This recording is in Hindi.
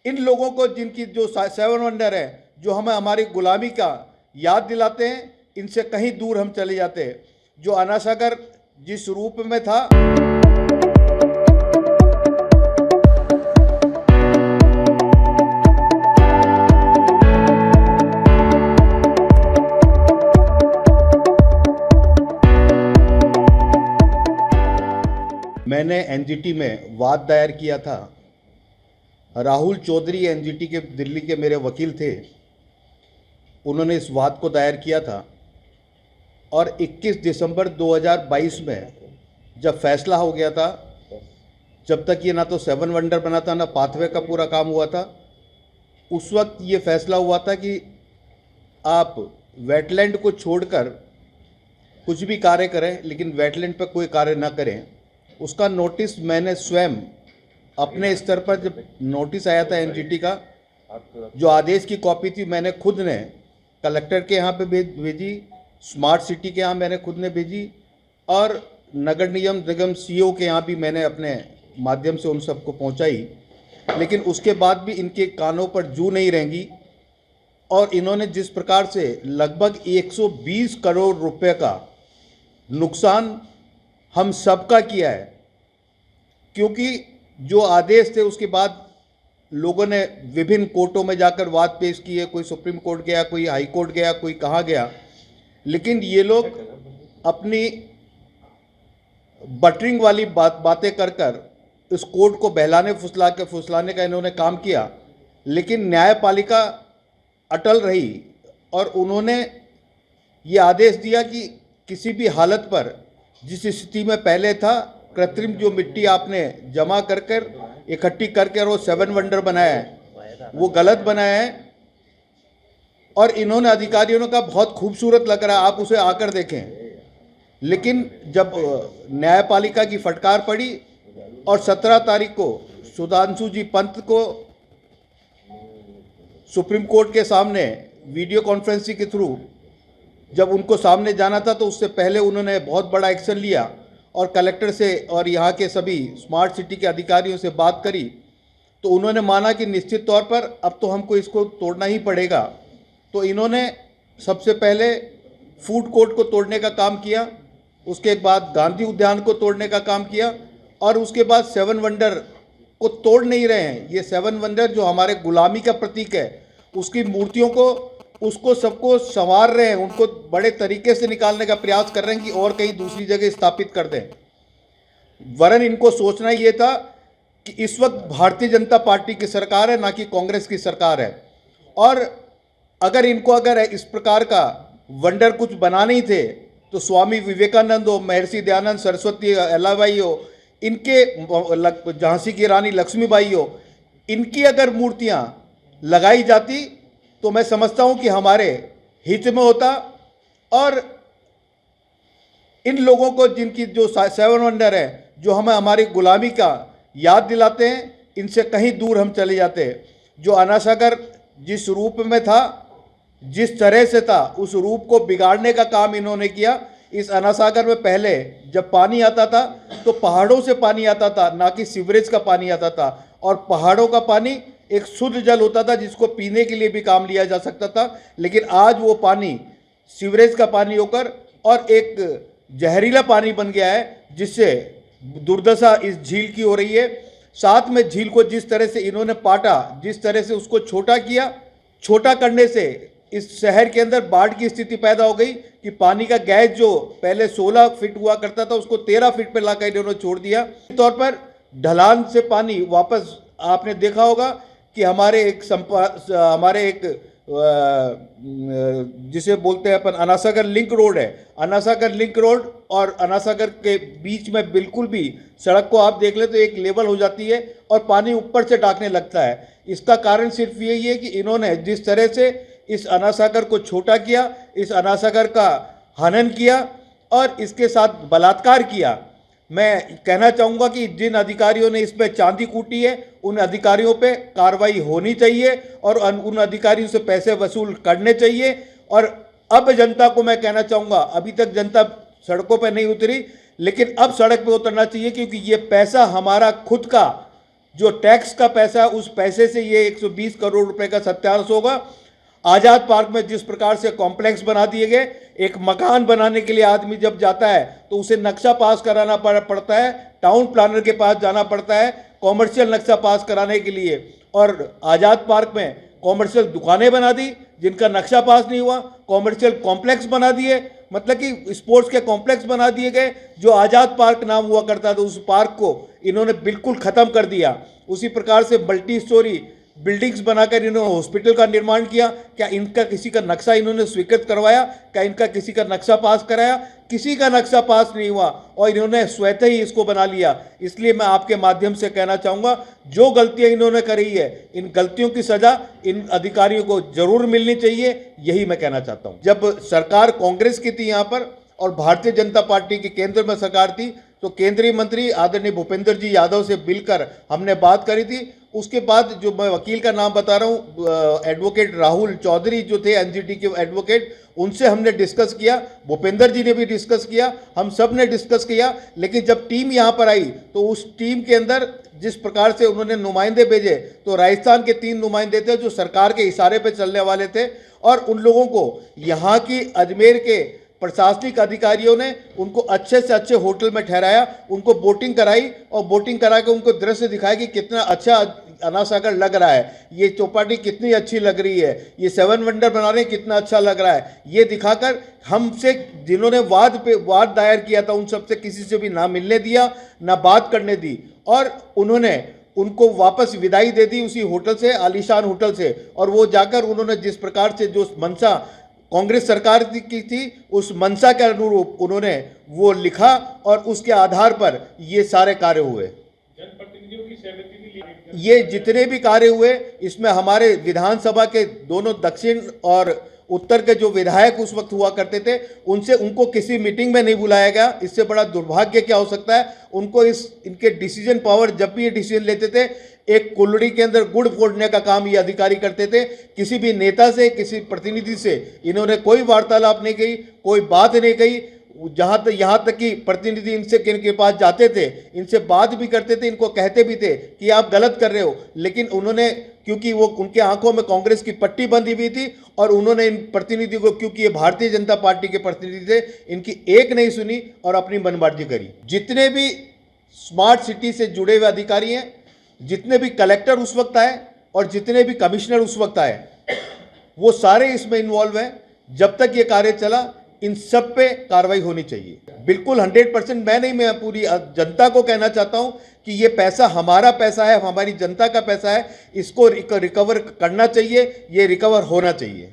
इन लोगों को जिनकी जो 7 वंडर है, जो हमें हमारी गुलामी का याद दिलाते हैं, इनसे कहीं दूर हम चले जाते हैं। जो अन्ना सागर जिस रूप में था, मैंने एनजीटी में वाद दायर किया था। राहुल चौधरी एनजीटी के दिल्ली के मेरे वकील थे, उन्होंने इस वाद को दायर किया था। और 21 दिसंबर 2022 में जब फैसला हो गया था, जब तक ये ना तो 7 वंडर बना था, ना पाथवे का पूरा काम हुआ था, उस वक्त ये फैसला हुआ था कि आप वेटलैंड को छोड़कर कुछ भी कार्य करें, लेकिन वेटलैंड पर कोई कार्य ना करें। उसका नोटिस मैंने स्वयं अपने स्तर पर, जब नोटिस आया था एनजीटी का, जो आदेश की कॉपी थी, मैंने खुद ने कलेक्टर के यहाँ पे भेजी, स्मार्ट सिटी के यहाँ मैंने खुद ने भेजी, और नगर निगम सीईओ के यहाँ भी मैंने अपने माध्यम से उन सबको पहुँचाई। लेकिन उसके बाद भी इनके कानों पर जू नहीं रहेंगी, और इन्होंने जिस प्रकार से लगभग 120 करोड़ रुपए का नुकसान हम सबका किया है, क्योंकि जो आदेश थे उसके बाद लोगों ने विभिन्न कोर्टों में जाकर वाद पेश किए, कोई सुप्रीम कोर्ट गया, कोई हाई कोर्ट गया, कोई कहाँ गया, लेकिन ये लोग अपनी बटरिंग वाली बातें कर इस कोर्ट को बहलाने फुसलाने का इन्होंने काम किया। लेकिन न्यायपालिका अटल रही और उन्होंने ये आदेश दिया कि किसी भी हालत पर, जिस स्थिति में पहले था, कृत्रिम जो मिट्टी आपने जमा कर इकट्ठी करके और वो 7 वंडर बनाया है, वो गलत बनाया है। और इन्होंने अधिकारियों ने कहा बहुत खूबसूरत लग रहा है, आप उसे आकर देखें। लेकिन जब न्यायपालिका की फटकार पड़ी और 17 तारीख को सुधांशु जी पंत को सुप्रीम कोर्ट के सामने वीडियो कॉन्फ्रेंसिंग के थ्रू जब उनको सामने जाना था, तो उससे पहले उन्होंने बहुत बड़ा एक्शन लिया और कलेक्टर से और यहाँ के सभी स्मार्ट सिटी के अधिकारियों से बात करी। तो उन्होंने माना कि निश्चित तौर पर अब तो हमको इसको तोड़ना ही पड़ेगा। तो इन्होंने सबसे पहले फूड कोर्ट को तोड़ने का काम किया, उसके बाद गांधी उद्यान को तोड़ने का काम किया, और उसके बाद 7 वंडर को तोड़ नहीं रहे हैं। ये 7 वंडर जो हमारे गुलामी का प्रतीक है, उसकी मूर्तियों को, उसको सबको संवार रहे हैं, उनको बड़े तरीके से निकालने का प्रयास कर रहे हैं कि और कहीं दूसरी जगह स्थापित कर दें। वरन इनको सोचना ये था कि इस वक्त भारतीय जनता पार्टी की सरकार है, ना कि कांग्रेस की सरकार है। और अगर इस प्रकार का वंडर कुछ बनाने ही थे, तो स्वामी विवेकानंद हो, महर्षि दयानंद सरस्वती अल्लाबाई हो, इनके झांसी की रानी लक्ष्मीबाई हो, इनकी अगर मूर्तियां लगाई जाती तो मैं समझता हूं कि हमारे हित में होता। और इन लोगों को जिनकी जो 7 वंडर है, जो हमें हमारी गुलामी का याद दिलाते हैं, इनसे कहीं दूर हम चले जाते हैं। जो अन्ना सागर जिस रूप में था, जिस तरह से था, उस रूप को बिगाड़ने का काम इन्होंने किया। इस अन्ना सागर में पहले जब पानी आता था तो पहाड़ों से पानी आता था, ना कि सीवरेज का पानी आता था। और पहाड़ों का पानी एक शुद्ध जल होता था, जिसको पीने के लिए भी काम लिया जा सकता था। लेकिन आज वो पानी सीवरेज का पानी होकर और एक जहरीला पानी बन गया है, जिससे दुर्दशा इस झील की हो रही है। साथ में झील को जिस तरह से इन्होंने पाटा, जिस तरह से उसको छोटा किया, छोटा करने से इस शहर के अंदर बाढ़ की स्थिति पैदा हो गई कि पानी का गैज जो पहले 16 फीट हुआ करता था, उसको 13 फीट पर लाकर इन्होंने छोड़ दिया। इस तौर पर ढलान से पानी वापस, आपने देखा होगा कि हमारे एक जिसे बोलते हैं अपन अन्ना सागर लिंक रोड है, अन्ना सागर लिंक रोड और अन्ना सागर के बीच में बिल्कुल भी सड़क को आप देख ले तो एक लेवल हो जाती है और पानी ऊपर से टाकने लगता है। इसका कारण सिर्फ यही है कि इन्होंने जिस तरह से इस अन्ना सागर को छोटा किया, इस अन्ना सागर का हनन किया और इसके साथ बलात्कार किया। मैं कहना चाहूँगा कि जिन अधिकारियों ने इस पर चांदी कूटी है, उन अधिकारियों पे कार्रवाई होनी चाहिए और उन अधिकारियों से पैसे वसूल करने चाहिए। और अब जनता को मैं कहना चाहूँगा, अभी तक जनता सड़कों पर नहीं उतरी, लेकिन अब सड़क पे उतरना चाहिए, क्योंकि ये पैसा हमारा खुद का जो टैक्स का पैसा है उस पैसे से ये 120 करोड़ रुपए का सत्यानाश होगा। आज़ाद पार्क में जिस प्रकार से कॉम्प्लेक्स बना दिए गए, एक मकान बनाने के लिए आदमी जब जाता है तो उसे नक्शा पास कराना पड़ता है, टाउन प्लानर के पास जाना पड़ता है कॉमर्शियल नक्शा पास कराने के लिए। और आज़ाद पार्क में कॉमर्शियल दुकानें बना दी जिनका नक्शा पास नहीं हुआ, कॉमर्शियल कॉम्प्लेक्स बना दिए, मतलब कि स्पोर्ट्स के कॉम्प्लेक्स बना दिए गए। जो आज़ाद पार्क नाम हुआ करता था उस पार्क को इन्होंने बिल्कुल ख़त्म कर दिया। उसी प्रकार से मल्टी स्टोरी बिल्डिंग्स बनाकर इन्होंने हॉस्पिटल का निर्माण किया। क्या इनका किसी का नक्शा इन्होंने स्वीकृत करवाया? क्या इनका किसी का नक्शा पास कराया? किसी का नक्शा पास नहीं हुआ और इन्होंने स्वतः ही इसको बना लिया। इसलिए मैं आपके माध्यम से कहना चाहूँगा, जो गलतियाँ इन्होंने करी है इन गलतियों की सज़ा इन अधिकारियों को जरूर मिलनी चाहिए, यही मैं कहना चाहता हूँ। जब सरकार कांग्रेस की थी यहाँ पर और भारतीय जनता पार्टी की केंद्र में सरकार थी तो केंद्रीय मंत्री आदरणीय भूपेंद्र जी यादव से मिलकर हमने बात करी थी। उसके बाद जो मैं वकील का नाम बता रहा हूँ, एडवोकेट राहुल चौधरी जो थे एनजीटी के एडवोकेट, उनसे हमने डिस्कस किया, भूपेंद्र जी ने भी डिस्कस किया, हम सब ने डिस्कस किया। लेकिन जब टीम यहाँ पर आई तो उस टीम के अंदर जिस प्रकार से उन्होंने नुमाइंदे भेजे तो राजस्थान के 3 नुमाइंदे थे जो सरकार के इशारे पर चलने वाले थे और उन लोगों को यहाँ की अजमेर के प्रशासनिक अधिकारियों ने उनको अच्छे से अच्छे होटल में ठहराया, उनको बोटिंग कराई और बोटिंग करा के उनको दृश्य दिखाया कि कितना अच्छा अन्ना सागर लग रहा है, ये चौपाटी कितनी अच्छी लग रही है, ये 7 वंडर बना रहे हैं कितना अच्छा लग रहा है। ये दिखाकर हमसे जिन्होंने वाद दायर किया था उन सबसे किसी से भी ना मिलने दिया ना बात करने दी और उन्होंने उनको वापस विदाई दे दी उसी होटल से, आलीशान होटल से। और वो जाकर उन्होंने जिस प्रकार से जो मंशा कांग्रेस सरकार की थी उस मंशा के अनुरूप उन्होंने वो लिखा और उसके आधार पर ये सारे कार्य हुए। जनप्रतिनिधियों की सहमति भी ली। ये जितने भी कार्य हुए इसमें हमारे विधानसभा के दोनों दक्षिण और उत्तर के जो विधायक उस वक्त हुआ करते थे उनको किसी मीटिंग में नहीं बुलाया गया। इससे बड़ा दुर्भाग्य क्या हो सकता है। उनको इनके डिसीजन पावर, जब भी ये डिसीजन लेते थे एक कुल्हड़ी के अंदर गुड़ फोड़ने का काम ये अधिकारी करते थे। किसी भी नेता से, किसी प्रतिनिधि से इन्होंने कोई वार्तालाप नहीं की, कोई बात नहीं कही। यहाँ तक कि प्रतिनिधि इनसे इनके पास जाते थे, इनसे बात भी करते थे, इनको कहते भी थे कि आप गलत कर रहे हो, लेकिन उन्होंने, क्योंकि वो उनके आंखों में कांग्रेस की पट्टी बंधी हुई थी और उन्होंने इन प्रतिनिधि को, क्योंकि ये भारतीय जनता पार्टी के प्रतिनिधि थे, इनकी एक नहीं सुनी और अपनी मनमर्जी करी। जितने भी स्मार्ट सिटी से जुड़े हुए अधिकारी हैं, जितने भी कलेक्टर उस वक्त आए और जितने भी कमिश्नर उस वक्त आए, वो सारे इसमें इन्वॉल्व हैं। जब तक ये कार्य चला इन सब पे कार्रवाई होनी चाहिए। बिल्कुल 100% मैं पूरी जनता को कहना चाहता हूं कि ये पैसा हमारा पैसा है, हमारी जनता का पैसा है, इसको रिकवर करना चाहिए, ये रिकवर होना चाहिए।